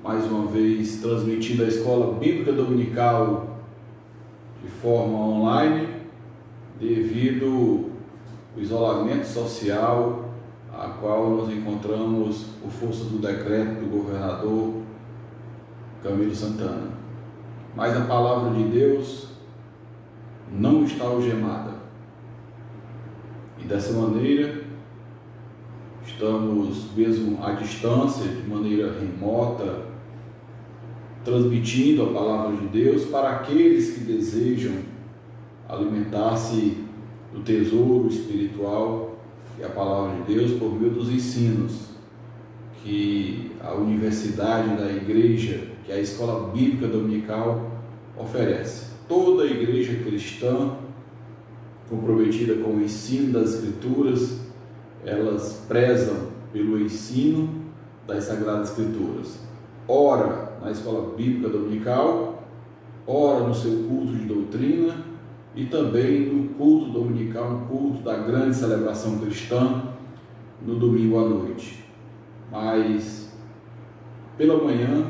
mais uma vez transmitindo a Escola Bíblica Dominical de forma online, devido ao isolamento social a qual nos encontramos por força do decreto do governador Camilo Santana. Mas a palavra de Deus não está algemada. E dessa maneira, estamos mesmo à distância, de maneira remota, transmitindo a palavra de Deus para aqueles que desejam alimentar-se do tesouro espiritual que é a palavra de Deus por meio dos ensinos que a Universidade da Igreja, que é a Escola Bíblica Dominical, oferece. Toda a igreja cristã comprometida com o ensino das Escrituras, elas prezam pelo ensino das Sagradas Escrituras. Ora na Escola Bíblica Dominical, ora no seu culto de doutrina e também no culto dominical, um culto da grande celebração cristã no domingo à noite. Mas pela manhã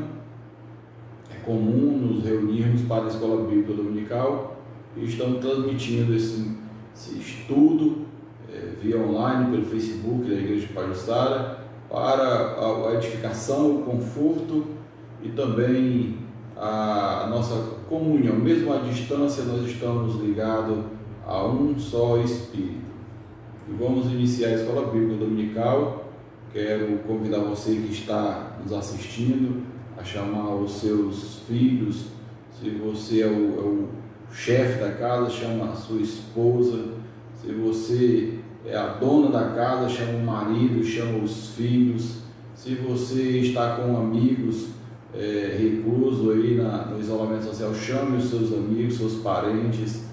é comum nos reunirmos para a Escola Bíblica Dominical e estamos transmitindo esse estudo via online pelo Facebook da Igreja de Pajuçara para a edificação, o conforto e também a nossa comunhão. Mesmo à distância, nós estamos ligados a um só Espírito. E vamos iniciar a Escola Bíblica Dominical. Quero convidar você que está nos assistindo a chamar os seus filhos. Se você é o chefe da casa, chama a sua esposa. Se você é a dona da casa, chama o marido, chama os filhos. Se você está com amigos recluso aí no isolamento social, chame os seus amigos, seus parentes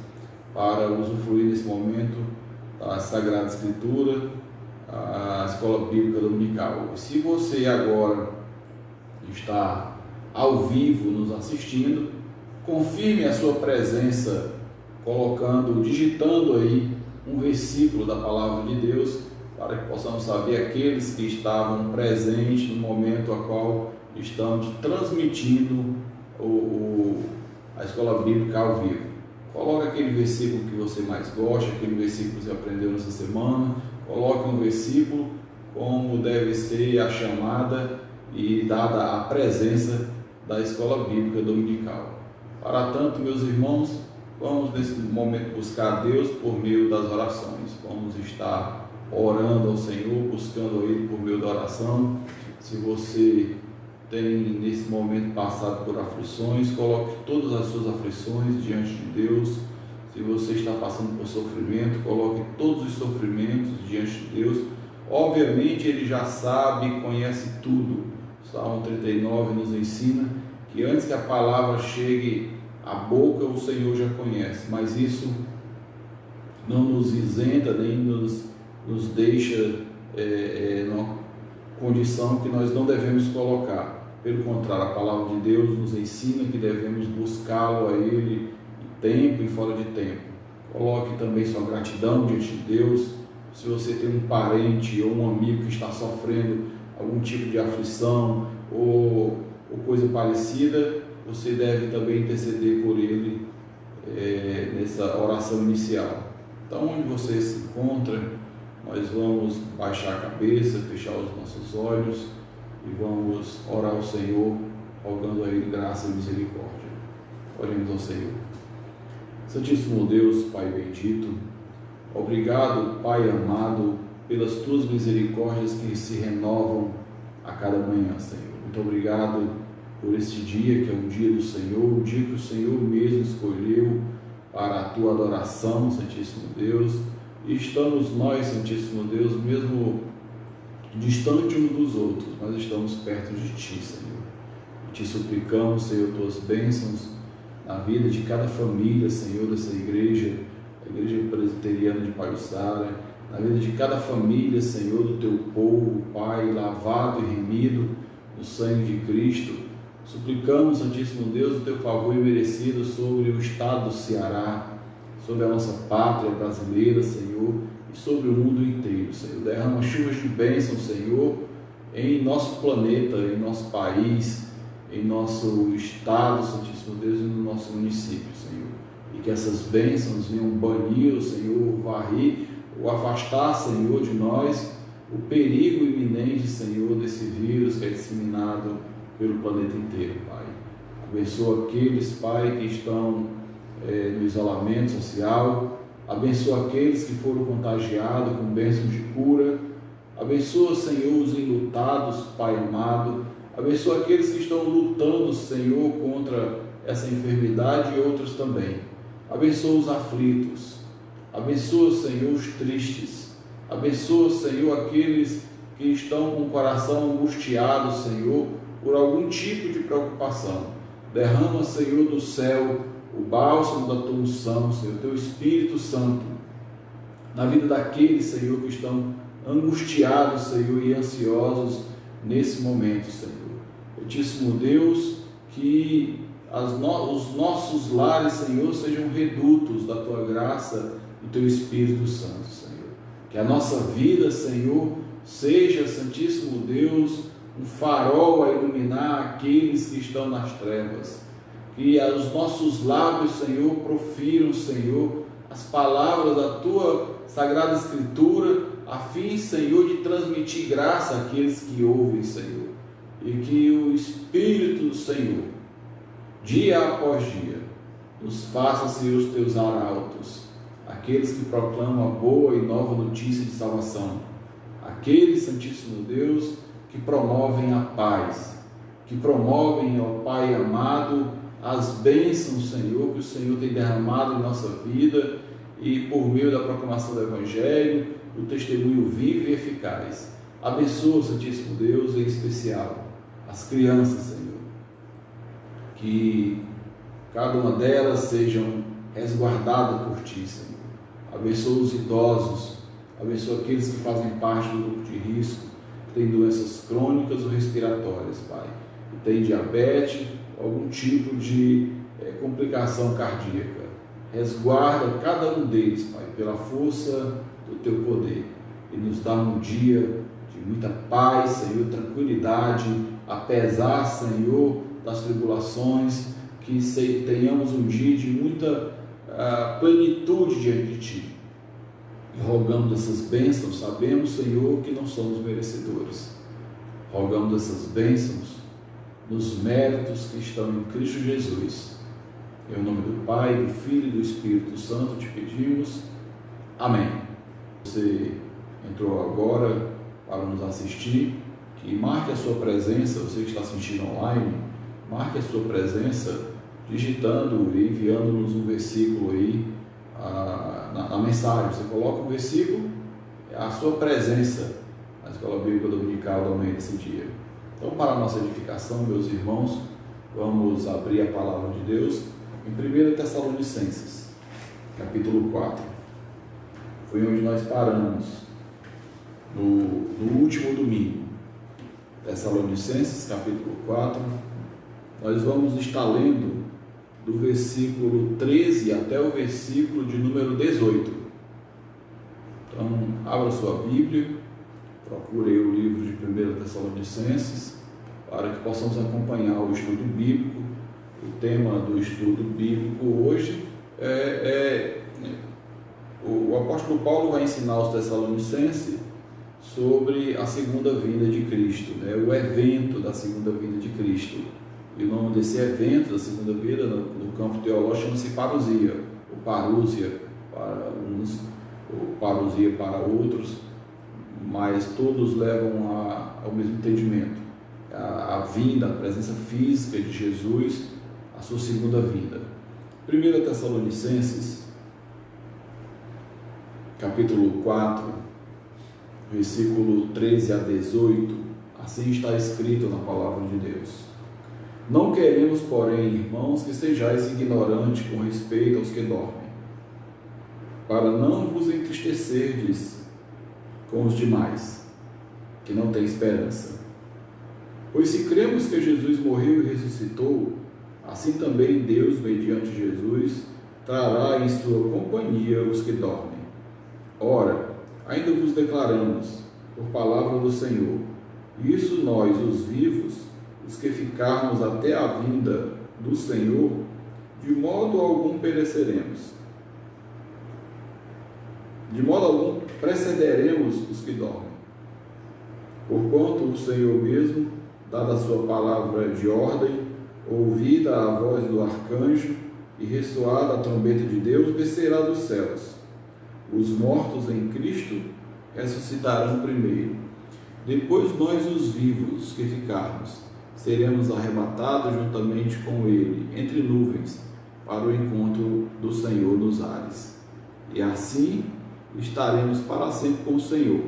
para usufruir nesse momento da Sagrada Escritura, a Escola Bíblica Dominical. Se você agora está ao vivo nos assistindo, confirme a sua presença digitando aí um versículo da Palavra de Deus, para que possamos saber aqueles que estavam presentes no momento a qual estamos transmitindo a Escola Bíblica ao vivo. Coloque aquele versículo que você mais gosta, aquele versículo que você aprendeu nessa semana. Coloque um versículo como deve ser a chamada e dada a presença da Escola Bíblica Dominical. Para tanto, meus irmãos, vamos nesse momento buscar a Deus por meio das orações. Vamos estar orando ao Senhor, buscando a Ele por meio da oração. Se você tem nesse momento passado por aflições, coloque todas as suas aflições diante de Deus. Se você está passando por sofrimento, coloque todos os sofrimentos diante de Deus. Obviamente Ele já sabe, conhece tudo. Salmo 39 nos ensina que antes que a palavra chegue à boca, o Senhor já conhece, mas isso não nos isenta nem nos deixa numa condição que nós não devemos colocar. Pelo contrário, a palavra de Deus nos ensina que devemos buscá-lo a Ele em tempo e fora de tempo. Coloque também sua gratidão diante de Deus. Se você tem um parente ou um amigo que está sofrendo algum tipo de aflição ou coisa parecida, você deve também interceder por ele nessa oração inicial. Então, onde você se encontra, nós vamos baixar a cabeça, fechar os nossos olhos e vamos orar ao Senhor, rogando a Ele graça e misericórdia. Oremos ao Senhor. Santíssimo Deus, Pai bendito, obrigado, Pai amado, pelas Tuas misericórdias que se renovam a cada manhã, Senhor. Muito obrigado por este dia, que é um dia do Senhor, um dia que o Senhor mesmo escolheu para a Tua adoração, Santíssimo Deus. E estamos nós, Santíssimo Deus, mesmo distante uns dos outros, mas estamos perto de Ti, Senhor. E Te suplicamos, Senhor, Tuas bênçãos na vida de cada família, Senhor, dessa igreja, a Igreja Presbiteriana de Pajuçara, na vida de cada família, Senhor, do Teu povo, Pai, lavado e remido no sangue de Cristo. Suplicamos, Santíssimo Deus, o Teu favor imerecido sobre o estado do Ceará, sobre a nossa pátria brasileira, Senhor, e sobre o mundo inteiro, Senhor. Derrama chuvas de bênção, Senhor, em nosso planeta, em nosso país, em nosso estado, Santíssimo Deus, e no nosso município, Senhor. E que essas bênçãos venham banir, Senhor, varrer ou afastar, Senhor, de nós o perigo iminente, Senhor, desse vírus que é disseminado pelo planeta inteiro, Pai. Abençoa aqueles, Pai, que estão no isolamento social. Abençoa aqueles que foram contagiados com bênçãos de cura. Abençoa, Senhor, os enlutados, Pai amado. Abençoa aqueles que estão lutando, Senhor, contra essa enfermidade e outros também. Abençoa os aflitos. Abençoa, Senhor, os tristes. Abençoa, Senhor, aqueles que estão com o coração angustiado, Senhor, por algum tipo de preocupação. Derrama, Senhor, do céu o bálsamo da tua unção, Senhor, teu Espírito Santo, na vida daqueles, Senhor, que estão angustiados, Senhor, e ansiosos nesse momento, Senhor. Altíssimo Deus, que os nossos lares, Senhor, sejam redutos da tua graça e do teu Espírito Santo, Senhor. Que a nossa vida, Senhor, seja, Santíssimo Deus, um farol a iluminar aqueles que estão nas trevas. Que os nossos lábios, Senhor, profiram, Senhor, as palavras da tua Sagrada Escritura, a fim, Senhor, de transmitir graça àqueles que ouvem, Senhor. E que o Espírito do Senhor, dia após dia, nos faça, Senhor, os teus arautos, aqueles que proclamam a boa e nova notícia de salvação, aqueles, Santíssimo Deus, que promovem a paz, que promovem, ó Pai amado, as bênçãos, Senhor, que o Senhor tem derramado em nossa vida e por meio da proclamação do Evangelho, o testemunho vivo e eficaz. Abençoa, Santíssimo Deus, em especial as crianças, Senhor, que cada uma delas sejam resguardadas por Ti, Senhor. Abençoa os idosos, abençoa aqueles que fazem parte do grupo de risco, que têm doenças crônicas ou respiratórias, Pai, que têm diabetes, algum tipo de complicação cardíaca. Resguarda cada um deles, Pai, pela força do Teu poder, e nos dá um dia de muita paz, Senhor, tranquilidade, apesar, Senhor, das tribulações, que tenhamos um dia de muita plenitude diante de Ti. E rogamos essas bênçãos, sabemos, Senhor, que não somos merecedores. Rogamos essas bênçãos nos méritos que estão em Cristo Jesus. Em nome do Pai, do Filho e do Espírito Santo te pedimos. Amém. Você entrou agora para nos assistir, que marque a sua presença, você que está assistindo online, marque a sua presença digitando e enviando-nos um versículo aí na mensagem. Você coloca um versículo, a sua presença na Escola Bíblica Dominical do Almeida esse dia. Então, para a nossa edificação, meus irmãos, vamos abrir a palavra de Deus em 1 Tessalonicenses, capítulo 4. Foi onde nós paramos no último domingo. Tessalonicenses, capítulo 4. Nós vamos estar lendo do versículo 13 até o versículo de número 18. Então, abra sua Bíblia, procure o livro de 1 Tessalonicenses, para que possamos acompanhar o estudo bíblico. O tema do estudo bíblico hoje o apóstolo Paulo vai ensinar aos Tessalonicenses sobre a segunda vinda de Cristo, o evento da segunda vinda de Cristo. E o nome desse evento da segunda vinda no campo teológico chama-se parousia, ou parúzia para uns, ou parousia para outros, mas todos levam ao mesmo entendimento. A vinda, a presença física de Jesus, a sua segunda vinda. 1 Tessalonicenses, capítulo 4, versículo 13 a 18, assim está escrito na palavra de Deus. Não queremos, porém, irmãos, que sejais ignorantes com respeito aos que dormem, para não vos entristecerdes com os demais, que não têm esperança. Pois se cremos que Jesus morreu e ressuscitou, assim também Deus, mediante Jesus, trará em sua companhia os que dormem. Ora, ainda vos declaramos, por palavra do Senhor, isso nós, os vivos, os que ficarmos até a vinda do Senhor, de modo algum pereceremos. De modo algum precederemos os que dormem. Porquanto o Senhor mesmo, dada a sua palavra de ordem, ouvida a voz do arcanjo e ressoada a trombeta de Deus, descerá dos céus. Os mortos em Cristo ressuscitarão primeiro. Depois nós, os vivos que ficarmos, seremos arrebatados juntamente com Ele, entre nuvens, para o encontro do Senhor nos ares. E assim estaremos para sempre com o Senhor.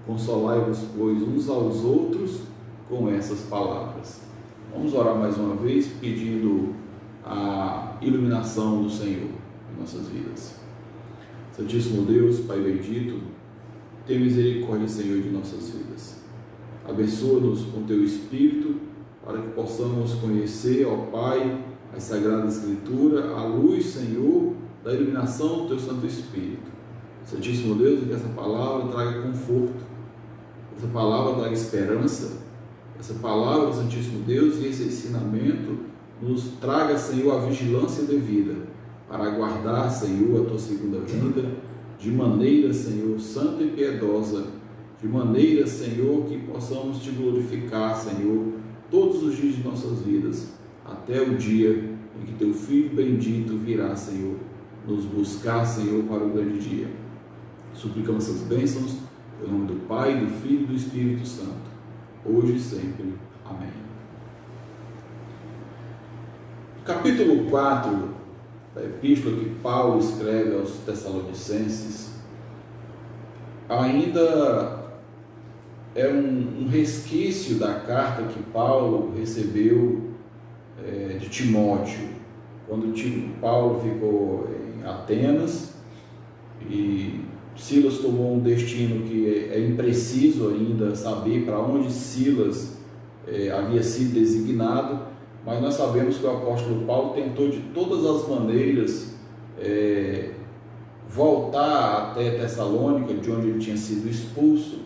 Consolai-vos, pois, uns aos outros com essas palavras. Vamos orar mais uma vez, pedindo a iluminação do Senhor em nossas vidas. Santíssimo Deus, Pai bendito, tenha misericórdia, Senhor, de nossas vidas. Abençoa-nos com Teu Espírito, para que possamos conhecer, ó Pai, a Sagrada Escritura, à luz, Senhor, da iluminação do Teu Santo Espírito. Santíssimo Deus, que essa palavra traga conforto, essa palavra traga esperança, essa palavra, Santíssimo Deus, e esse ensinamento nos traga, Senhor, a vigilância devida para aguardar, Senhor, a Tua segunda vinda, de maneira, Senhor, santa e piedosa, de maneira, Senhor, que possamos Te glorificar, Senhor, todos os dias de nossas vidas, até o dia em que Teu Filho bendito virá, Senhor, nos buscar, Senhor, para o grande dia. Suplicamos essas bênçãos, em nome do Pai, do Filho e do Espírito Santo, hoje e sempre. Amém. Capítulo 4 da epístola que Paulo escreve aos Tessalonicenses ainda é um resquício da carta que Paulo recebeu de Timóteo, quando Paulo ficou em Atenas e Silas tomou um destino que é impreciso ainda saber para onde Silas havia sido designado, mas nós sabemos que o apóstolo Paulo tentou de todas as maneiras voltar até Tessalônica, de onde ele tinha sido expulso,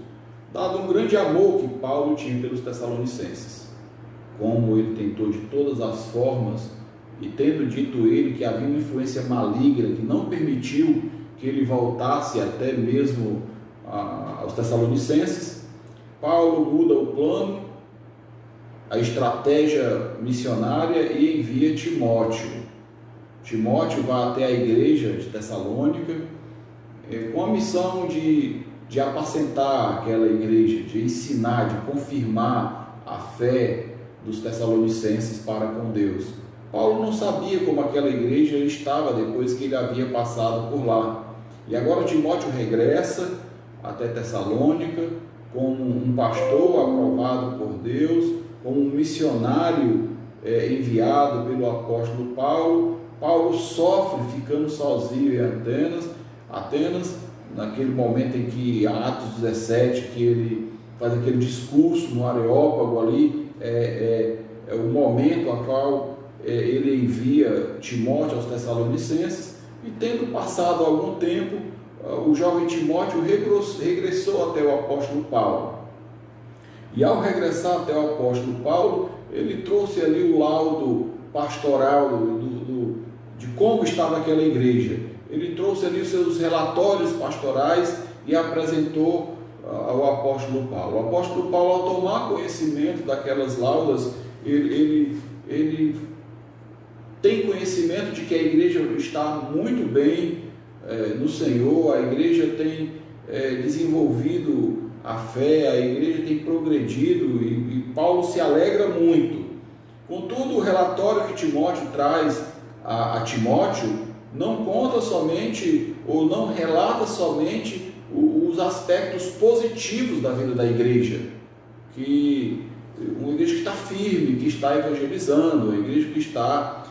dado um grande amor que Paulo tinha pelos Tessalonicenses. Como ele tentou de todas as formas, e tendo dito ele que havia uma influência maligna que não permitiu que ele voltasse até mesmo aos Tessalonicenses, Paulo muda o plano, a estratégia missionária e envia Timóteo. Timóteo vai até a igreja de Tessalônica com a missão de apacentar aquela igreja, de ensinar, de confirmar a fé dos Tessalonicenses para com Deus. Paulo não sabia como aquela igreja estava depois que ele havia passado por lá. E agora Timóteo regressa até Tessalônica como um pastor aprovado por Deus, como um missionário enviado pelo apóstolo Paulo. Paulo sofre ficando sozinho em Atenas, naquele momento em que, Atos 17, que ele faz aquele discurso no Areópago ali, é o momento a qual ele envia Timóteo aos Tessalonicenses. E tendo passado algum tempo, o jovem Timóteo regressou até o apóstolo Paulo. E ao regressar até o apóstolo Paulo, ele trouxe ali o laudo pastoral de como estava aquela igreja. Ele trouxe ali os seus relatórios pastorais e apresentou ao apóstolo Paulo. O apóstolo Paulo, ao tomar conhecimento daquelas laudas, ele tem conhecimento de que a igreja está muito bem no Senhor, a igreja tem desenvolvido a fé, a igreja tem progredido e Paulo se alegra muito. Contudo, o relatório que Timóteo traz a Timóteo não conta somente ou não relata somente os aspectos positivos da vida da igreja, que uma igreja que está firme, que está evangelizando, uma igreja que está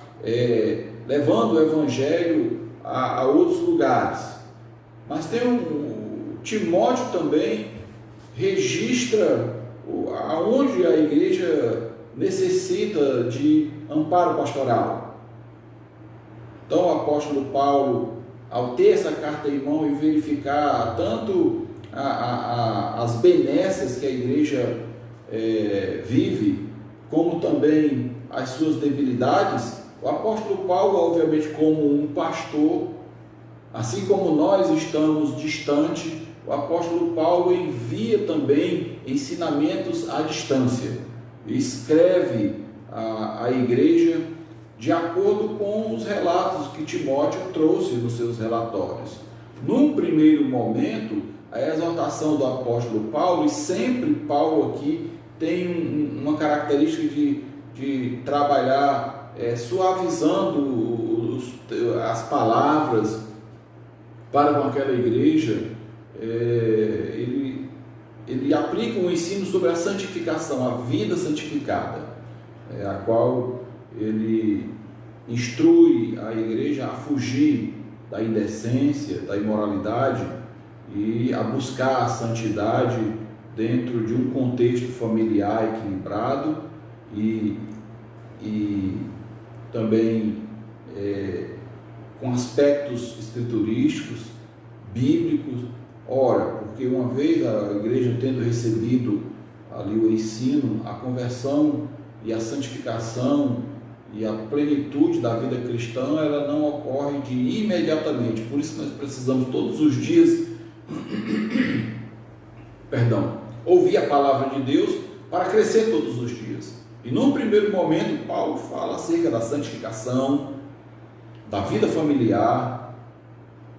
levando o evangelho a outros lugares. Mas tem Timóteo também registra aonde a igreja necessita de amparo pastoral. Então o apóstolo Paulo, ao ter essa carta em mão e verificar tanto as benesses que a igreja vive, como também as suas debilidades, o apóstolo Paulo, obviamente, como um pastor, assim como nós estamos distantes, o apóstolo Paulo envia também ensinamentos à distância, escreve à igreja de acordo com os relatos que Timóteo trouxe nos seus relatórios. Num primeiro momento, a exortação do apóstolo Paulo, e sempre Paulo aqui tem uma característica de trabalhar suavizando as palavras para com aquela igreja. Ele aplica um ensino sobre a santificação, a vida santificada, a qual ele instrui a igreja a fugir da indecência, da imoralidade e a buscar a santidade dentro de um contexto familiar equilibrado e também com aspectos escriturísticos, bíblicos. Ora, porque uma vez a igreja tendo recebido ali o ensino, a conversão e a santificação e a plenitude da vida cristã, ela não ocorre de imediatamente. Por isso nós precisamos todos os dias ouvir a palavra de Deus para crescer todos os dias. E num primeiro momento Paulo fala acerca da santificação, da vida familiar,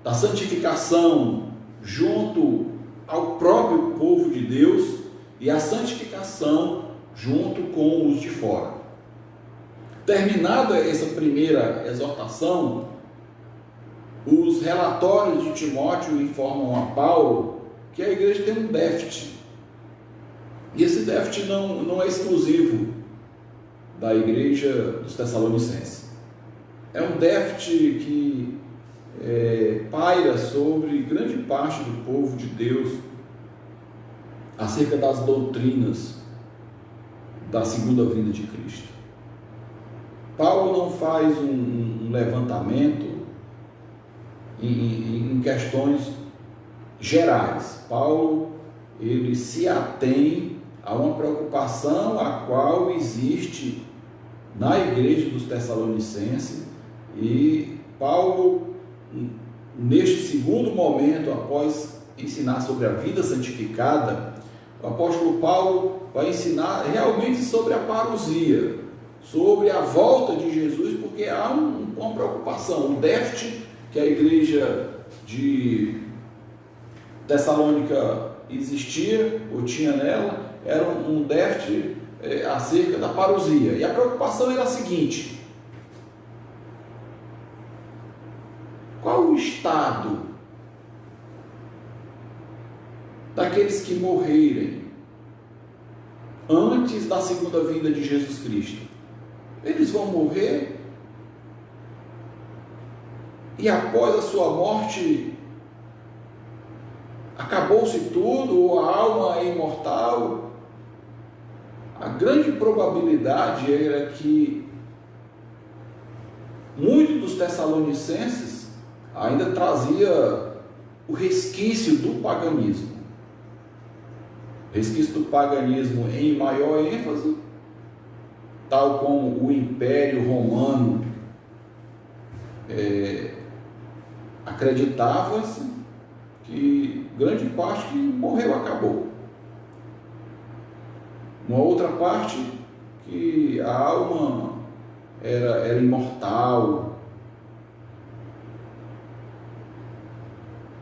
da santificação junto ao próprio povo de Deus e a santificação junto com os de fora. Terminada essa primeira exortação, os relatórios de Timóteo informam a Paulo que a igreja tem um déficit. E esse déficit não é exclusivo da igreja dos Tessalonicenses. É um déficit que paira sobre grande parte do povo de Deus acerca das doutrinas da segunda vinda de Cristo. Paulo não faz um levantamento em questões gerais. Paulo ele se atém a uma preocupação a qual existe na igreja dos Tessalonicenses, e Paulo, neste segundo momento, após ensinar sobre a vida santificada, o apóstolo Paulo vai ensinar realmente sobre a parousia, sobre a volta de Jesus, porque há uma preocupação, um déficit que a igreja de Tessalônica existia, ou tinha nela, era um déficit acerca da parousia. E a preocupação era a seguinte: qual o estado daqueles que morrerem antes da segunda vinda de Jesus Cristo? Eles vão morrer e após a sua morte acabou-se tudo, ou a alma é imortal? A grande probabilidade era que muitos dos tessalonicenses ainda trazia o resquício do paganismo. Resquício do paganismo em maior ênfase, tal como o Império Romano acreditava-se que grande parte morreu, acabou. Uma outra parte que a alma era imortal.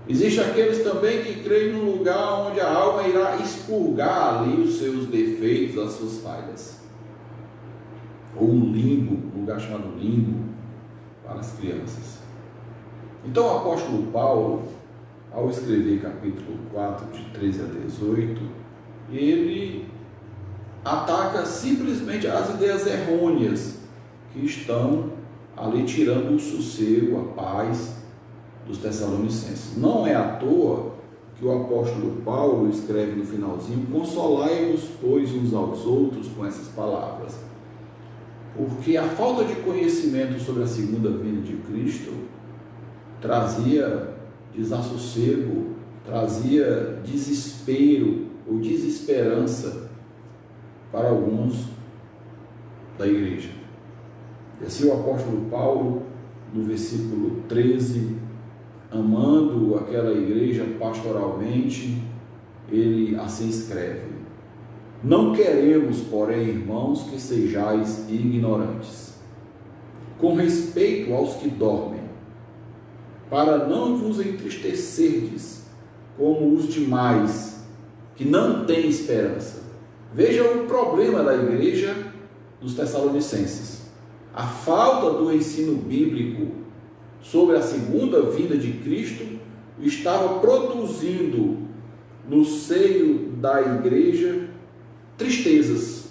Existem aqueles também que creem num lugar onde a alma irá expurgar ali os seus defeitos, as suas falhas. Ou um limbo, um lugar chamado limbo para as crianças. Então o apóstolo Paulo, ao escrever capítulo 4, de 13 a 18, ele ataca simplesmente as ideias errôneas que estão ali tirando o sossego, a paz dos Tessalonicenses. Não é à toa que o apóstolo Paulo escreve no finalzinho: consolai-vos, pois, uns aos outros com essas palavras. Porque a falta de conhecimento sobre a segunda vinda de Cristo trazia desassossego, trazia desespero ou desesperança para alguns da igreja. E assim o apóstolo Paulo, no versículo 13, amando aquela igreja pastoralmente, ele assim escreve: não queremos, porém, irmãos, que sejais ignorantes, com respeito aos que dormem, para não vos entristecerdes como os demais, que não têm esperança. Veja o problema da igreja dos Tessalonicenses. A falta do ensino bíblico sobre a segunda vinda de Cristo estava produzindo no seio da igreja tristezas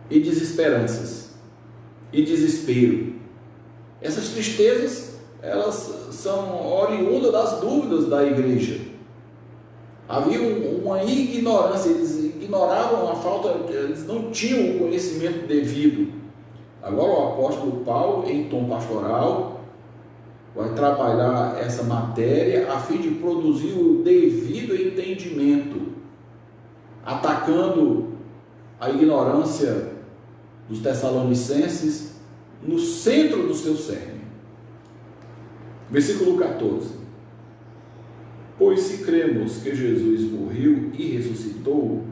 e desesperanças e desespero. Essas tristezas, elas são oriundas das dúvidas da igreja. Havia uma ignorância, eles ignoravam a falta, eles não tinham o conhecimento devido. Agora o apóstolo Paulo, em tom pastoral, vai trabalhar essa matéria a fim de produzir o devido entendimento, atacando a ignorância dos Tessalonicenses no centro do seu cerne. Versículo 14: pois se cremos que Jesus morreu e ressuscitou,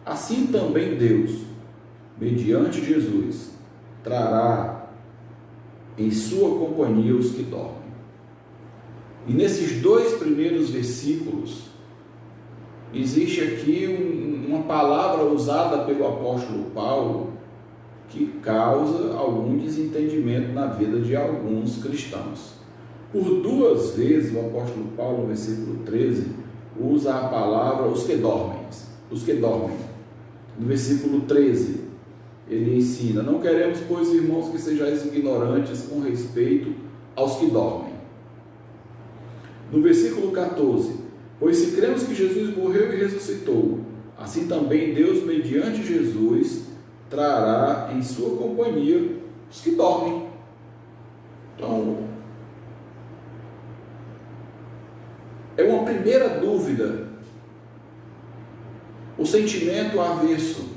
assim também Deus, mediante Jesus, trará em sua companhia os que dormem. E nesses dois primeiros versículos, existe aqui uma palavra usada pelo apóstolo Paulo que causa algum desentendimento na vida de alguns cristãos. Por duas vezes o apóstolo Paulo, no versículo 13, usa a palavra os que dormem. No versículo 13, ele ensina: não queremos, pois, irmãos, que sejais ignorantes com respeito aos que dormem. No versículo 14, pois se cremos que Jesus morreu e ressuscitou, assim também Deus, mediante Jesus, trará em sua companhia os que dormem. Então, é uma primeira dúvida, o sentimento avesso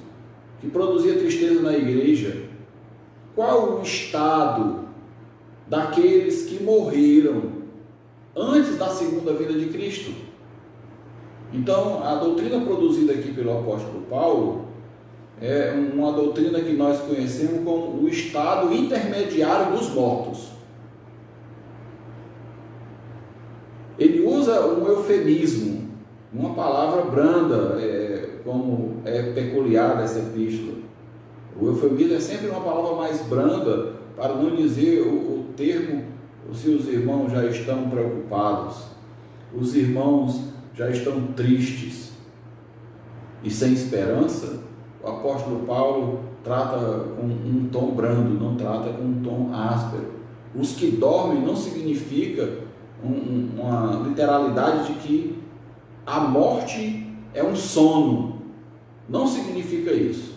que produzia tristeza na igreja: qual o estado daqueles que morreram antes da segunda vinda de Cristo? Então, a doutrina produzida aqui pelo apóstolo Paulo é uma doutrina que nós conhecemos como o estado intermediário dos mortos. Ele usa um eufemismo, uma palavra branda, como é peculiar dessa epístola. O eufemismo é sempre uma palavra mais branda, para não dizer o termo: se os irmãos já estão preocupados, os irmãos já estão tristes e sem esperança. O apóstolo Paulo trata com um tom brando, não trata com um tom áspero. Os que dormem não significa uma literalidade de que a morte é um sono. Não significa isso.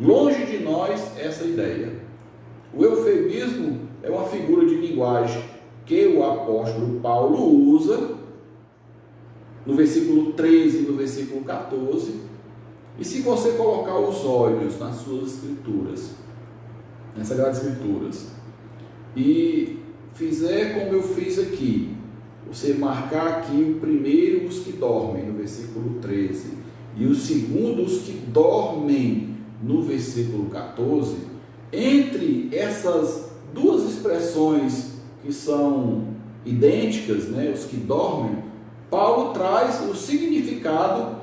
Longe de nós essa ideia. O eufemismo é uma figura de linguagem que o apóstolo Paulo usa no versículo 13 e no versículo 14. E se você colocar os olhos nas suas escrituras, nas Sagradas Escrituras, e fizer como eu fiz aqui, você marcar aqui o primeiro, os que dormem, no versículo 13, e o segundo, os que dormem, no versículo 14, entre essas duas expressões que são idênticas, né, os que dormem, Paulo traz o significado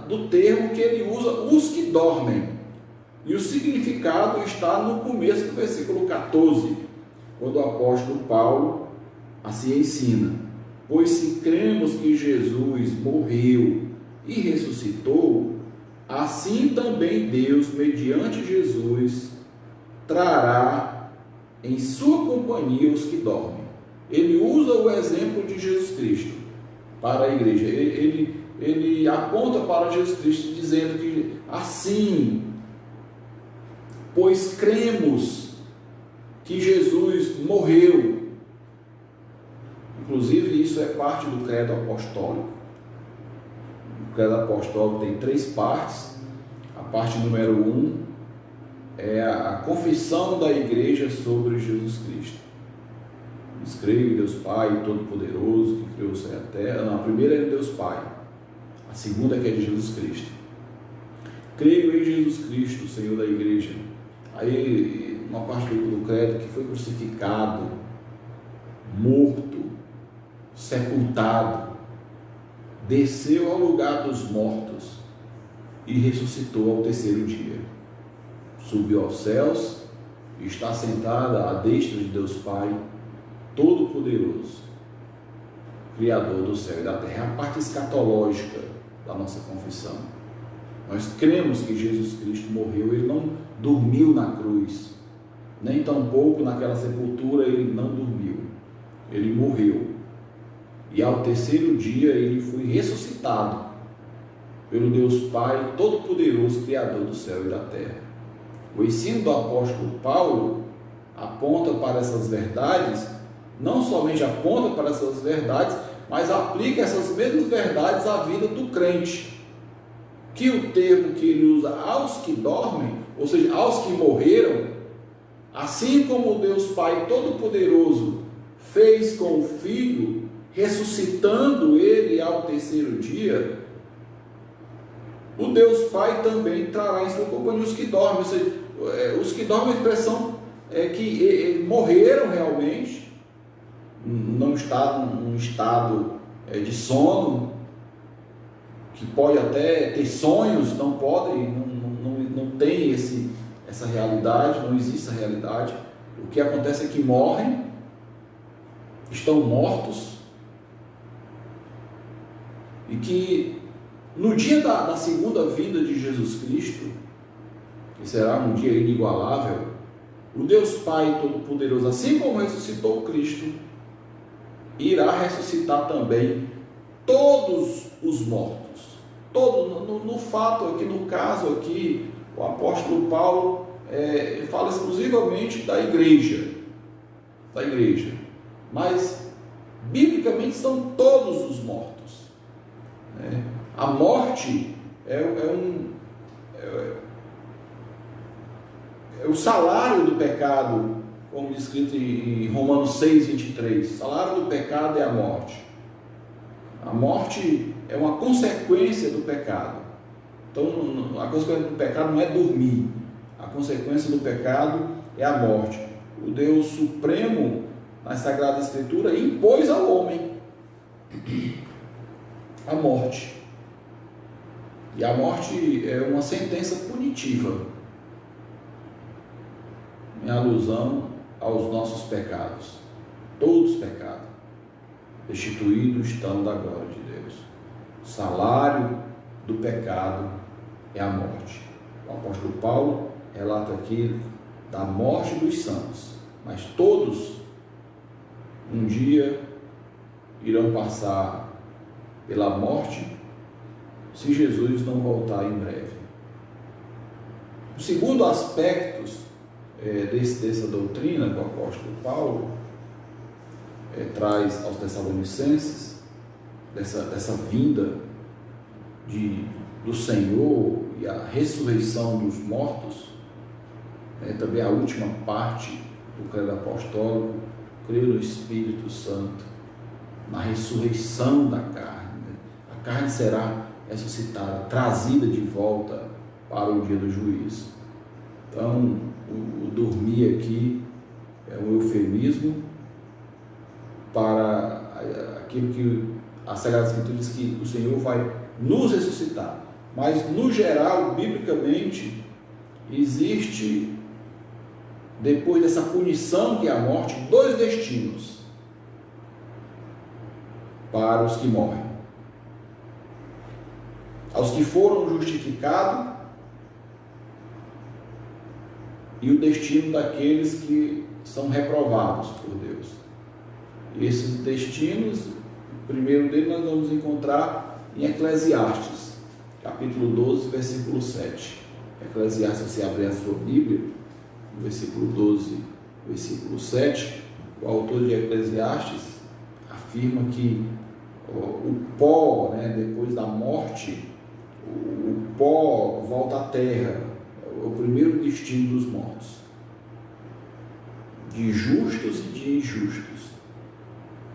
do termo que ele usa, os que dormem. E o significado está no começo do versículo 14, quando o apóstolo Paulo assim ensina: pois se cremos que Jesus morreu e ressuscitou, assim também Deus, mediante Jesus, trará em sua companhia os que dormem. Ele usa o exemplo de Jesus Cristo para a igreja. Ele aponta para Jesus Cristo, dizendo que assim, pois cremos que Jesus morreu. Inclusive, isso é parte do credo apostólico. O credo apostólico tem 3 partes. A parte número 1 é a confissão da igreja sobre Jesus Cristo. Diz: creio em Deus Pai Todo-Poderoso, que criou o céu e a terra. Não, a primeira é de Deus Pai, a segunda é que é de Jesus Cristo. Creio em Jesus Cristo, Senhor da igreja. Aí, uma parte do credo, que foi crucificado, morto, sepultado, desceu ao lugar dos mortos e ressuscitou ao terceiro dia. Subiu aos céus e está sentada à destra de Deus Pai Todo-Poderoso, Criador do céu e da terra. É a parte escatológica da nossa confissão. Nós cremos que Jesus Cristo morreu, ele não dormiu na cruz, nem tampouco naquela sepultura ele não dormiu, ele morreu. E ao terceiro dia ele foi ressuscitado pelo Deus Pai Todo-Poderoso, Criador do céu e da terra. O ensino do apóstolo Paulo aponta para essas verdades, não somente aponta para essas verdades, mas aplica essas mesmas verdades à vida do crente. Que o termo que ele usa, aos que dormem, ou seja, aos que morreram, assim como o Deus Pai Todo-Poderoso fez com o Filho, ressuscitando ele ao terceiro dia, o Deus Pai também trará em sua companhia os que dormem. Ou seja, os que dormem, a expressão é que morreram realmente, não está num estado de sono, que pode até ter sonhos, não podem, não tem essa realidade, não existe essa realidade. O que acontece é que morrem, estão mortos, e que no dia da segunda vinda de Jesus Cristo, que será um dia inigualável, o Deus Pai Todo-Poderoso, assim como ressuscitou Cristo, irá ressuscitar também todos os mortos. No fato aqui, no caso aqui, o apóstolo Paulo fala exclusivamente da igreja, mas biblicamente são todos os mortos. A morte é o salário do pecado, como descrito em Romanos 6:23. O salário do pecado é a morte. A morte é uma consequência do pecado. Então, a consequência do pecado não é dormir. A consequência do pecado é a morte. O Deus Supremo, na Sagrada Escritura, impôs ao homem a morte. E a morte é uma sentença punitiva, em alusão aos nossos pecados. Todos os pecados destituídos estão da glória de Deus. O salário do pecado é a morte. O apóstolo Paulo relata aqui da morte dos santos, mas todos um dia irão passar pela morte, se Jesus não voltar em breve. O segundo aspecto dessa doutrina que o apóstolo Paulo traz aos Tessalonicenses, dessa vinda do Senhor e a ressurreição dos mortos, também a última parte do credo apostólico: creio no Espírito Santo, na ressurreição da carne. A carne será ressuscitada, trazida de volta para o dia do juízo. Então, o dormir aqui é um eufemismo para aquilo que a Sagrada Escritura diz, que o Senhor vai nos ressuscitar. Mas, no geral, biblicamente, existe, depois dessa punição que é a morte, dois destinos para os que morrem: aos que foram justificados e o destino daqueles que são reprovados por Deus. E esses destinos, o primeiro deles nós vamos encontrar em Eclesiastes, capítulo 12, versículo 7. Eclesiastes, você abrir a sua Bíblia, no versículo 12, versículo 7, o autor de Eclesiastes afirma que o pó, depois da morte, o pó volta à terra, o primeiro destino dos mortos, de justos e de injustos,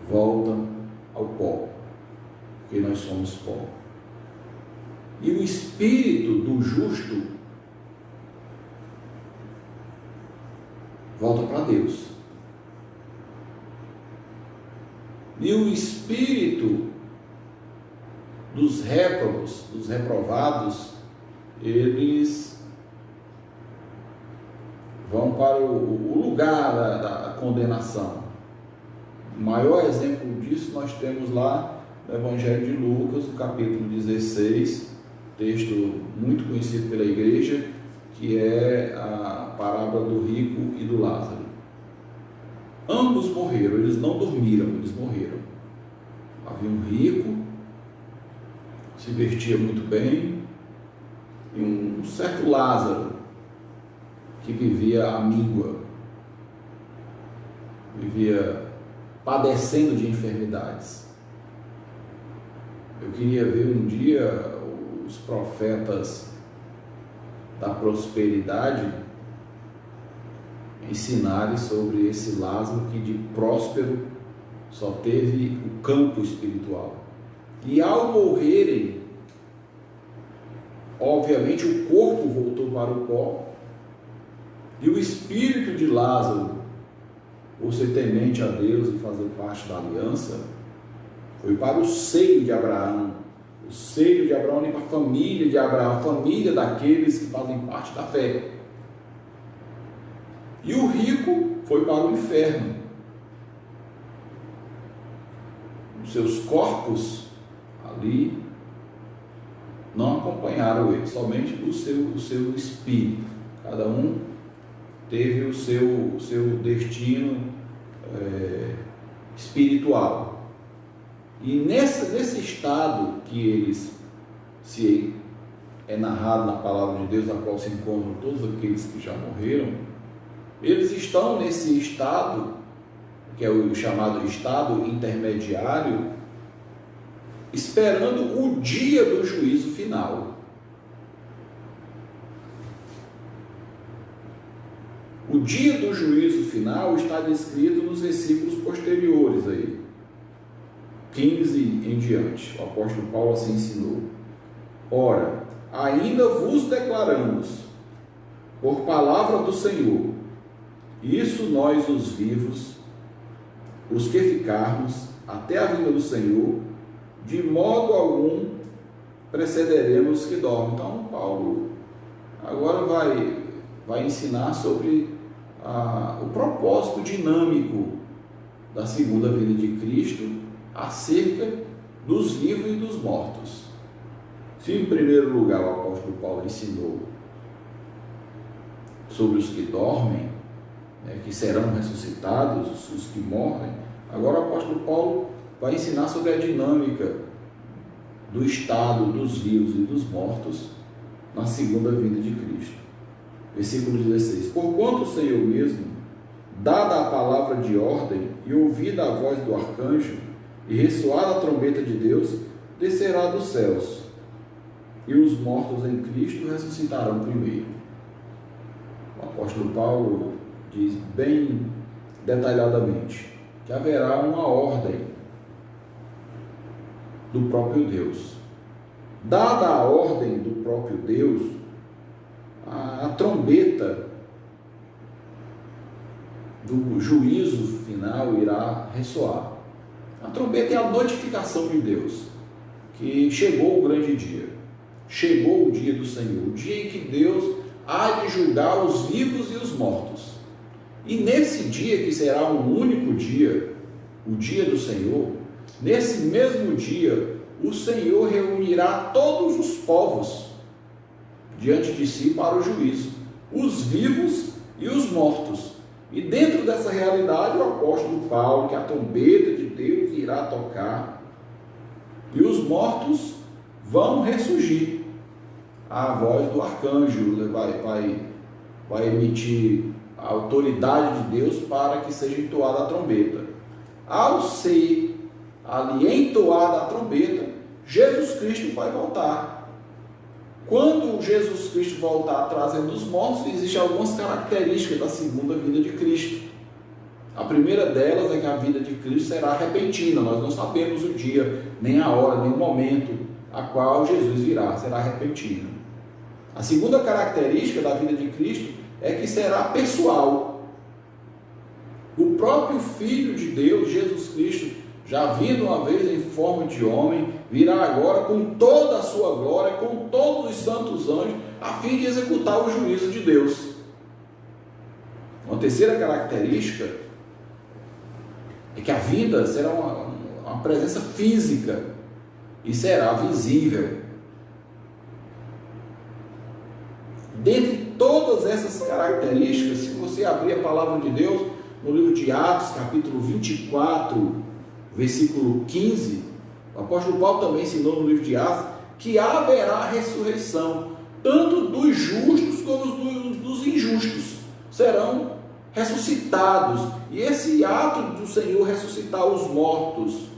voltam ao pó, porque nós somos pó. E o espírito do justo volta para Deus. E o espírito dos réprobos, dos reprovados, eles vão para o lugar da condenação. O maior exemplo disso nós temos lá no Evangelho de Lucas, no capítulo 16, texto muito conhecido pela igreja, que é a parábola do rico e do Lázaro. Ambos morreram, eles não dormiram, eles morreram. Havia um rico, se vestia muito bem, e um certo Lázaro, que vivia à míngua, vivia padecendo de enfermidades. Eu queria ver um dia os profetas da prosperidade ensinarem sobre esse Lázaro que de próspero só teve o campo espiritual. E ao morrerem, obviamente o corpo voltou para o pó, e o espírito de Lázaro, por ser temente a Deus e fazer parte da aliança, foi para o seio de Abraão. O seio de Abraão e para a família de Abraão, a família daqueles que fazem parte da fé. E o rico foi para o inferno. Os seus corpos ali não acompanharam ele, somente o seu espírito. Cada um teve o seu destino espiritual. E nesse estado que eles é narrado na palavra de Deus, na qual se encontram todos aqueles que já morreram, eles estão nesse estado, que é o chamado estado intermediário, esperando o dia do juízo final. O dia do juízo final está descrito nos versículos posteriores aí, 15 em diante. O apóstolo Paulo assim ensinou: ora, ainda vos declaramos por palavra do Senhor, isso nós os vivos, os que ficarmos até a vinda do Senhor, de modo algum precederemos os que dormem. Então Paulo agora vai ensinar sobre o propósito dinâmico da segunda vinda de Cristo acerca dos vivos e dos mortos. Se em primeiro lugar o apóstolo Paulo ensinou sobre os que dormem, que serão ressuscitados, os que morrem, agora o apóstolo Paulo vai ensinar sobre a dinâmica do estado dos vivos e dos mortos na segunda vinda de Cristo. Versículo 16: porquanto o Senhor mesmo, dada a palavra de ordem e ouvida a voz do arcanjo e ressoada a trombeta de Deus, descerá dos céus, e os mortos em Cristo ressuscitarão primeiro. O apóstolo Paulo diz bem detalhadamente que haverá uma ordem do próprio Deus. Dada a ordem do próprio Deus, a trombeta do juízo final irá ressoar. A trombeta é a notificação de Deus que chegou o grande dia, chegou o dia do Senhor, o dia em que Deus há de julgar os vivos e os mortos. E nesse dia, que será um único dia, o dia do Senhor, nesse mesmo dia, o Senhor reunirá todos os povos diante de si para o juízo, os vivos e os mortos. E dentro dessa realidade, o apóstolo Paulo, que a trombeta de Deus irá tocar, e os mortos vão ressurgir. A voz do arcanjo vai emitir a autoridade de Deus para que seja entoada a trombeta. Ao ser ali entoada a trombeta, Jesus Cristo vai voltar. Quando Jesus Cristo voltar trazendo os mortos, existem algumas características da segunda vinda de Cristo. A primeira delas é que a vinda de Cristo será repentina. Nós não sabemos o dia, nem a hora, nem o momento a qual Jesus virá. Será repentina. A segunda característica da vinda de Cristo é que será pessoal. O próprio Filho de Deus, Jesus Cristo, já vindo uma vez em forma de homem, virá agora com toda a sua glória, com todos os santos anjos, a fim de executar o juízo de Deus. Uma terceira característica é que a vinda será uma presença física e será visível. Dentre todas essas características, se você abrir a palavra de Deus no livro de Atos, capítulo 24, versículo 15, o apóstolo Paulo também ensinou no livro de Atos que haverá ressurreição, tanto dos justos como dos injustos serão ressuscitados. E esse ato do Senhor ressuscitar os mortos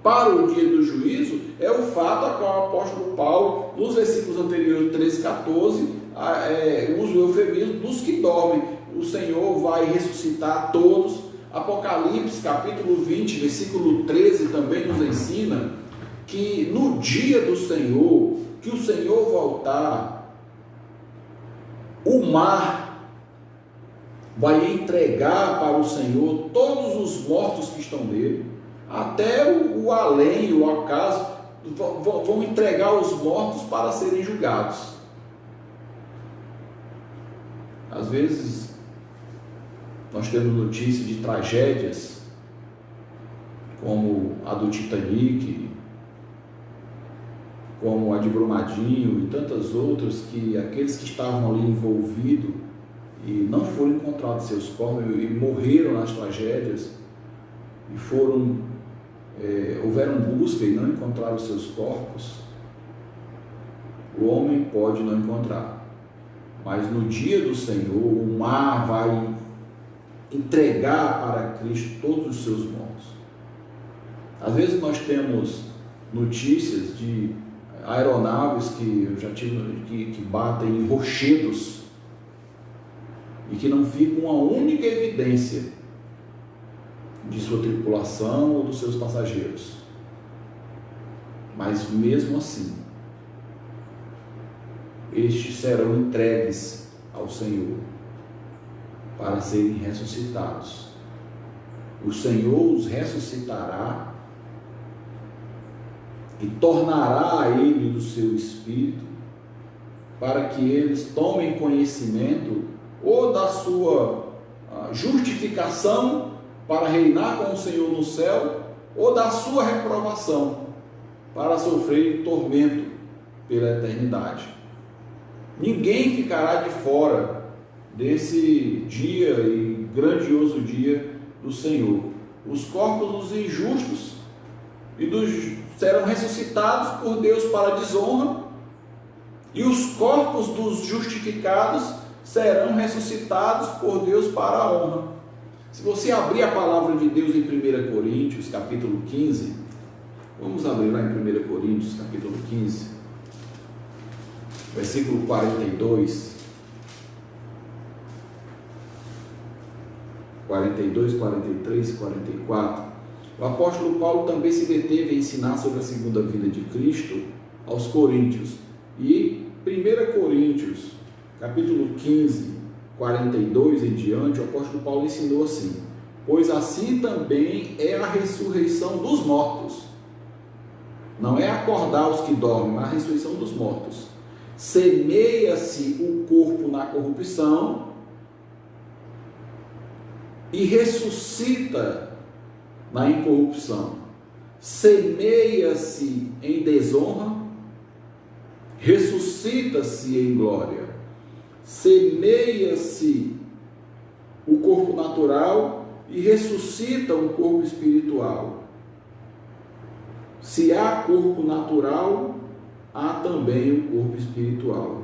para o dia do juízo é o fato a qual o apóstolo Paulo, nos versículos anteriores, 13 e 14, usa o eufemismo dos que dormem. O Senhor vai ressuscitar todos. Apocalipse, capítulo 20, versículo 13, também nos ensina que no dia do Senhor, que o Senhor voltar, o mar vai entregar para o Senhor todos os mortos que estão nele, até o além, o acaso, vão entregar os mortos para serem julgados. Às vezes, nós temos notícia de tragédias, como a do Titanic, como a de Brumadinho e tantas outras, que aqueles que estavam ali envolvidos e não foram encontrados seus corpos e morreram nas tragédias, e houveram busca e não encontraram seus corpos. O homem pode não encontrar, mas no dia do Senhor o mar vai entregar para Cristo todos os seus mortos. Às vezes nós temos notícias de aeronaves que eu já tive que batem em rochedos e que não fica uma única evidência de sua tripulação ou dos seus passageiros. Mas mesmo assim, estes serão entregues ao Senhor para serem ressuscitados. O Senhor os ressuscitará e tornará a ele do seu Espírito, para que eles tomem conhecimento ou da sua justificação para reinar com o Senhor no céu, ou da sua reprovação para sofrer tormento pela eternidade. Ninguém ficará de fora desse dia e grandioso dia do Senhor. Os corpos dos injustos serão ressuscitados por Deus para a desonra, e os corpos dos justificados serão ressuscitados por Deus para a honra. Se você abrir a palavra de Deus em 1 Coríntios, capítulo 15, vamos abrir lá em 1 Coríntios, capítulo 15, versículo 42, 43 e 44, o apóstolo Paulo também se deteve a ensinar sobre a segunda vinda de Cristo aos coríntios. E 1 Coríntios, capítulo 15, 42 em diante, o apóstolo Paulo ensinou assim: pois assim também é a ressurreição dos mortos. Não é acordar os que dormem, mas a ressurreição dos mortos. Semeia-se o corpo na corrupção e ressuscita na incorrupção. Semeia-se em desonra, ressuscita-se em glória. Semeia-se o corpo natural e ressuscita o corpo espiritual. Se há corpo natural, há também o corpo espiritual.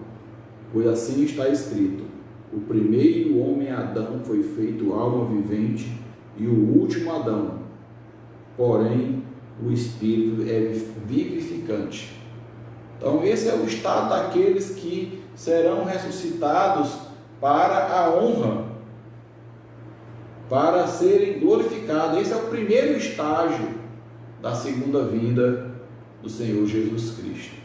Pois assim está escrito: o primeiro homem Adão foi feito alma vivente, e o último Adão, porém, o espírito é vivificante. Então esse é o estado daqueles que serão ressuscitados para a honra, para serem glorificados. Esse é o primeiro estágio da segunda vinda do Senhor Jesus Cristo.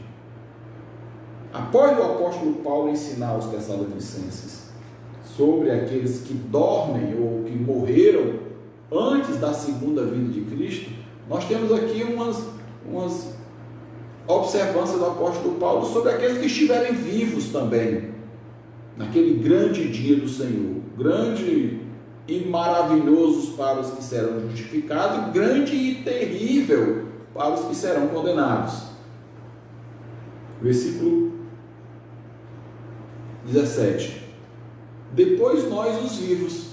Após o apóstolo Paulo ensinar aos Tessalonicenses sobre aqueles que dormem ou que morreram antes da segunda vinda de Cristo, nós temos aqui umas observâncias do apóstolo Paulo sobre aqueles que estiverem vivos também, naquele grande dia do Senhor, grande e maravilhoso para os que serão justificados, grande e terrível para os que serão condenados. Versículo 17. Depois nós, os vivos.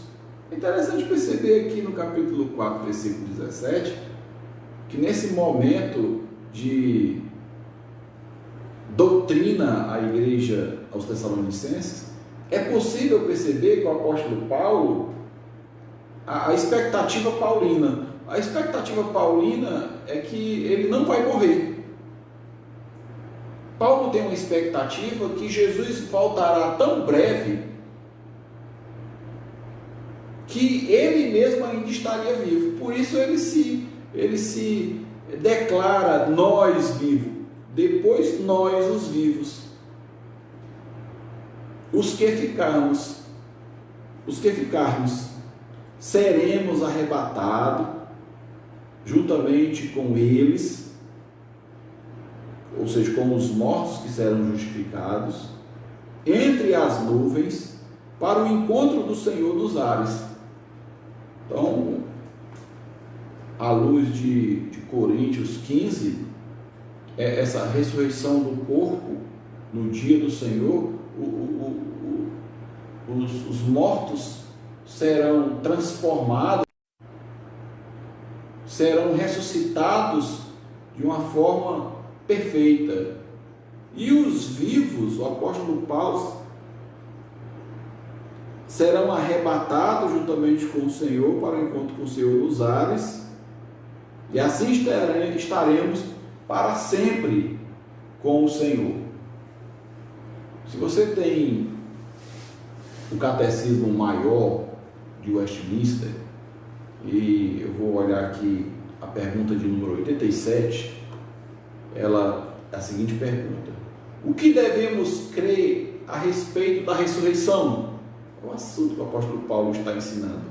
É interessante perceber aqui no capítulo 4, versículo 17, que nesse momento de doutrina à igreja, aos Tessalonicenses, é possível perceber que o apóstolo Paulo, a expectativa paulina, é que ele não vai morrer. Paulo tem uma expectativa que Jesus voltará tão breve que ele mesmo ainda estaria vivo. Por isso ele se declara nós vivos, depois nós os vivos, os que ficarmos, seremos arrebatados juntamente com eles, ou seja, com os mortos que serão justificados, entre as nuvens, para o encontro do Senhor nos ares. Então, à luz de Coríntios 15, essa ressurreição do corpo no dia do Senhor, os mortos serão transformados, serão ressuscitados de uma forma perfeita, e os vivos, o apóstolo Paulo, serão arrebatados juntamente com o Senhor para o encontro com o Senhor nos ares, e assim estaremos para sempre com o Senhor. Se você tem o catecismo maior de Westminster, e eu vou olhar aqui a pergunta de número 87, ela é a seguinte pergunta: o que devemos crer a respeito da ressurreição? É o assunto que o apóstolo Paulo está ensinando.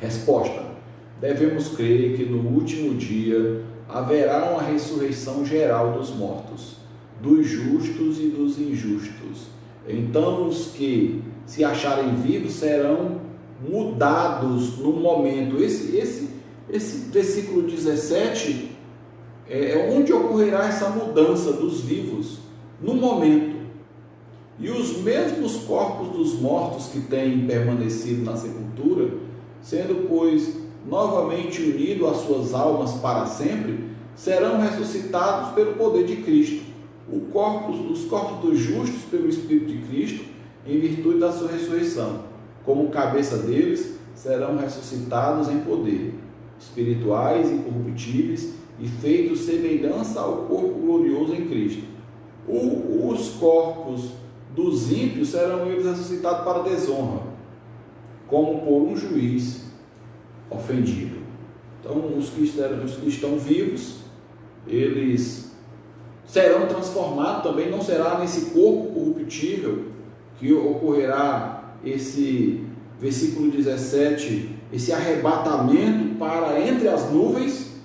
Resposta: devemos crer que no último dia haverá uma ressurreição geral dos mortos, dos justos e dos injustos. Então os que se acharem vivos serão mudados no momento. Esse versículo 17 é onde ocorrerá essa mudança dos vivos, no momento. E os mesmos corpos dos mortos que têm permanecido na sepultura, sendo, pois, novamente unidos às suas almas para sempre, serão ressuscitados pelo poder de Cristo. Os corpos dos justos pelo Espírito de Cristo, em virtude da sua ressurreição. Como cabeça deles, serão ressuscitados em poder, espirituais, incorruptíveis e feitos semelhança ao corpo glorioso em Cristo. Os corpos dos ímpios serão eles ressuscitados para a desonra, como por um juiz ofendido. Então, os que estão vivos, eles serão transformados também, não será nesse corpo corruptível que ocorrerá esse versículo 17, esse arrebatamento para entre as nuvens,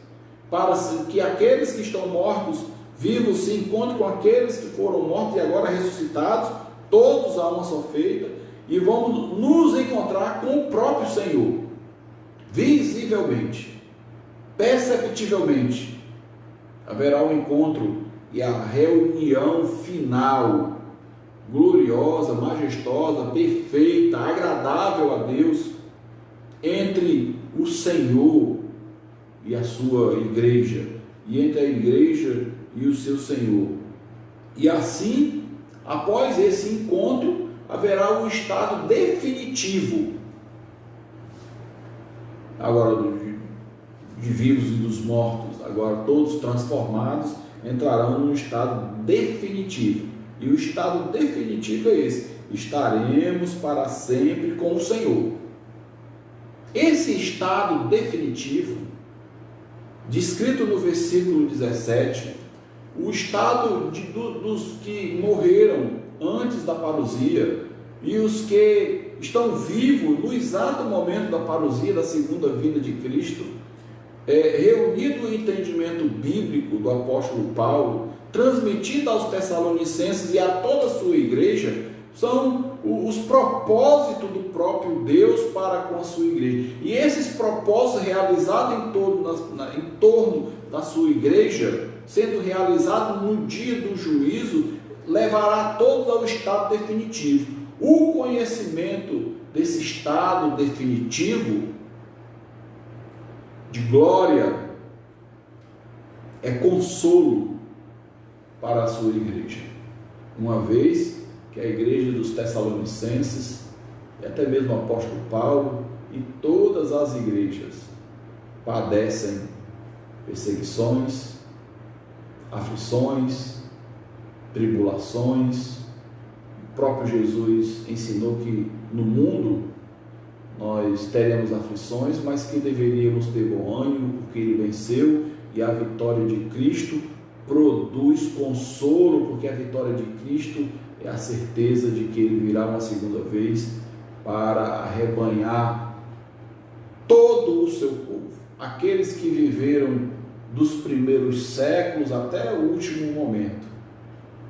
para que aqueles que estão mortos, vivos, se encontrem com aqueles que foram mortos e agora ressuscitados, todos a uma só feita, e vamos nos encontrar com o próprio Senhor, visivelmente, perceptivelmente. Haverá um encontro e a reunião final, gloriosa, majestosa, perfeita, agradável a Deus, entre o Senhor e a sua igreja, e entre a igreja e o seu Senhor. E assim, após esse encontro, haverá um estado definitivo, agora de vivos e dos mortos, agora todos transformados, entrarão num estado definitivo. E o estado definitivo é esse: estaremos para sempre com o Senhor. Esse estado definitivo, descrito no versículo 17, o estado dos que morreram antes da parousia e os que estão vivos no exato momento da parousia, da segunda vinda de Cristo, reunido o entendimento bíblico do apóstolo Paulo, transmitido aos Tessalonicenses e a toda a sua igreja, são os propósitos do próprio Deus para com a sua igreja. E esses propósitos realizados em torno da sua igreja, sendo realizados no dia do juízo, levará todos ao estado definitivo. O conhecimento desse estado definitivo de glória é consolo para a sua igreja, uma vez que a igreja dos Tessalonicenses, e até mesmo o apóstolo Paulo e todas as igrejas padecem perseguições, aflições, tribulações. O próprio Jesus ensinou que no mundo nós teremos aflições, mas que deveríamos ter bom ânimo, porque Ele venceu, e a vitória de Cristo produz consolo, porque a vitória de Cristo é a certeza de que Ele virá uma segunda vez para arrebanhar todo o seu povo. Aqueles que viveram dos primeiros séculos até o último momento,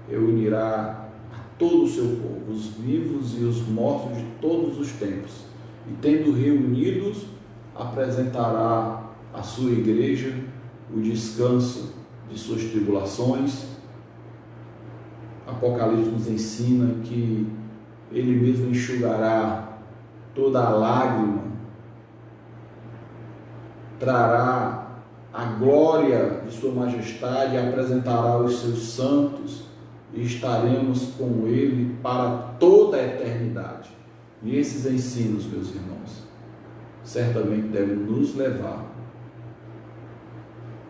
reunirá a todo o seu povo, os vivos e os mortos de todos os tempos, e tendo reunidos, apresentará à sua igreja o descanso de suas tribulações. Apocalipse nos ensina que Ele mesmo enxugará toda a lágrima, trará a glória de sua majestade, apresentará os seus santos, e estaremos com Ele para toda a eternidade. E esses ensinos, meus irmãos, certamente devem nos levar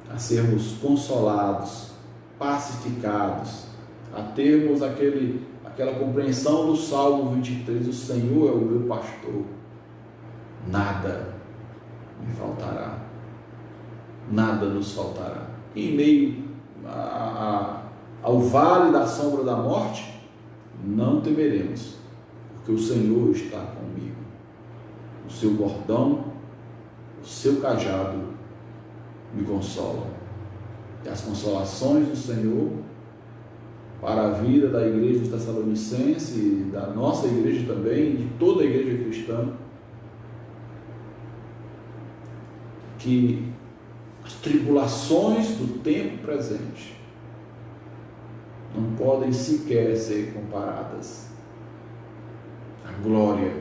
a sermos consolados, pacificados, a termos aquela compreensão do Salmo 23, o Senhor é o meu pastor, nada me faltará, nada nos faltará. Em meio ao vale da sombra da morte, não temeremos, porque o Senhor está comigo. O seu bordão, o seu cajado me consolam. E as consolações do Senhor para a vida da igreja dos Tessalonicenses e da nossa igreja também, de toda a igreja cristã, que as tribulações do tempo presente não podem sequer ser comparadas à glória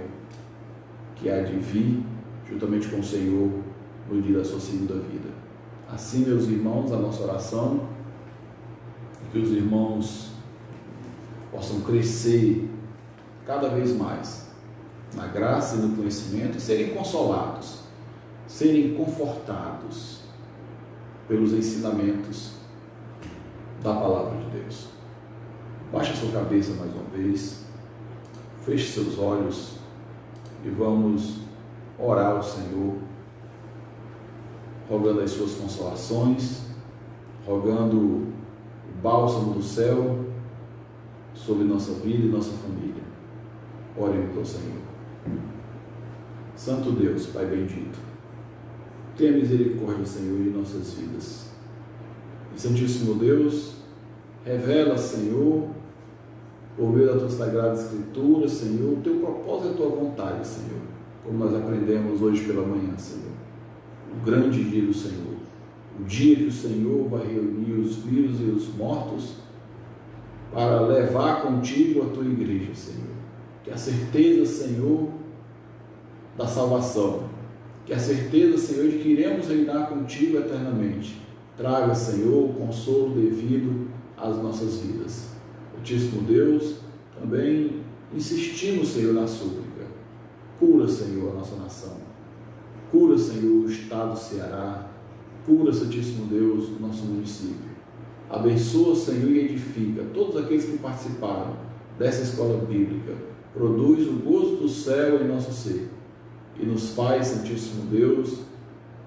que há de vir juntamente com o Senhor no dia da sua segunda vida. Assim, meus irmãos, a nossa oração é que os irmãos possam crescer cada vez mais na graça e no conhecimento e serem consolados, serem confortados pelos ensinamentos da palavra de Deus. Baixe a sua cabeça mais uma vez, feche seus olhos e vamos orar ao Senhor, rogando as suas consolações, rogando o bálsamo do céu sobre nossa vida e nossa família. Oremos ao Senhor. Santo Deus, Pai bendito, tenha misericórdia, Senhor, de nossas vidas. E Santíssimo Deus, revela, Senhor, por meio da Tua Sagrada Escritura, Senhor, o Teu propósito e a Tua vontade, Senhor, como nós aprendemos hoje pela manhã, Senhor. O grande dia do Senhor, o dia que o Senhor vai reunir os vivos e os mortos para levar contigo a Tua igreja, Senhor. Que a certeza, Senhor, da salvação, que a certeza, Senhor, de que iremos reinar contigo eternamente, traga, Senhor, o consolo devido às nossas vidas. Altíssimo Deus, também insistimos, Senhor, na súplica. Cura, Senhor, a nossa nação. Cura, Senhor, o estado do Ceará. Cura, Santíssimo Deus, o nosso município. Abençoa, Senhor, e edifica todos aqueles que participaram dessa escola bíblica. Produz o gozo do céu em nosso ser e nos faz, Santíssimo Deus,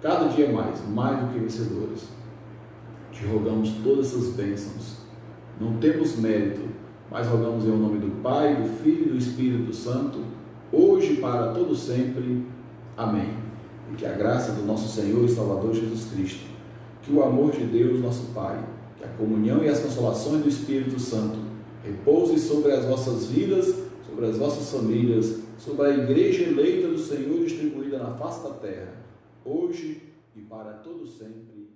cada dia mais do que vencedores. Te rogamos todas essas bênçãos. Não temos mérito, mas rogamos em nome do Pai, do Filho e do Espírito Santo, hoje e para todo sempre. Amém. E que a graça do nosso Senhor e Salvador Jesus Cristo, que o amor de Deus, nosso Pai, que a comunhão e as consolações do Espírito Santo repousem sobre as vossas vidas, sobre as vossas famílias, sobre a igreja eleita do Senhor distribuída na face da terra, hoje e para todo sempre.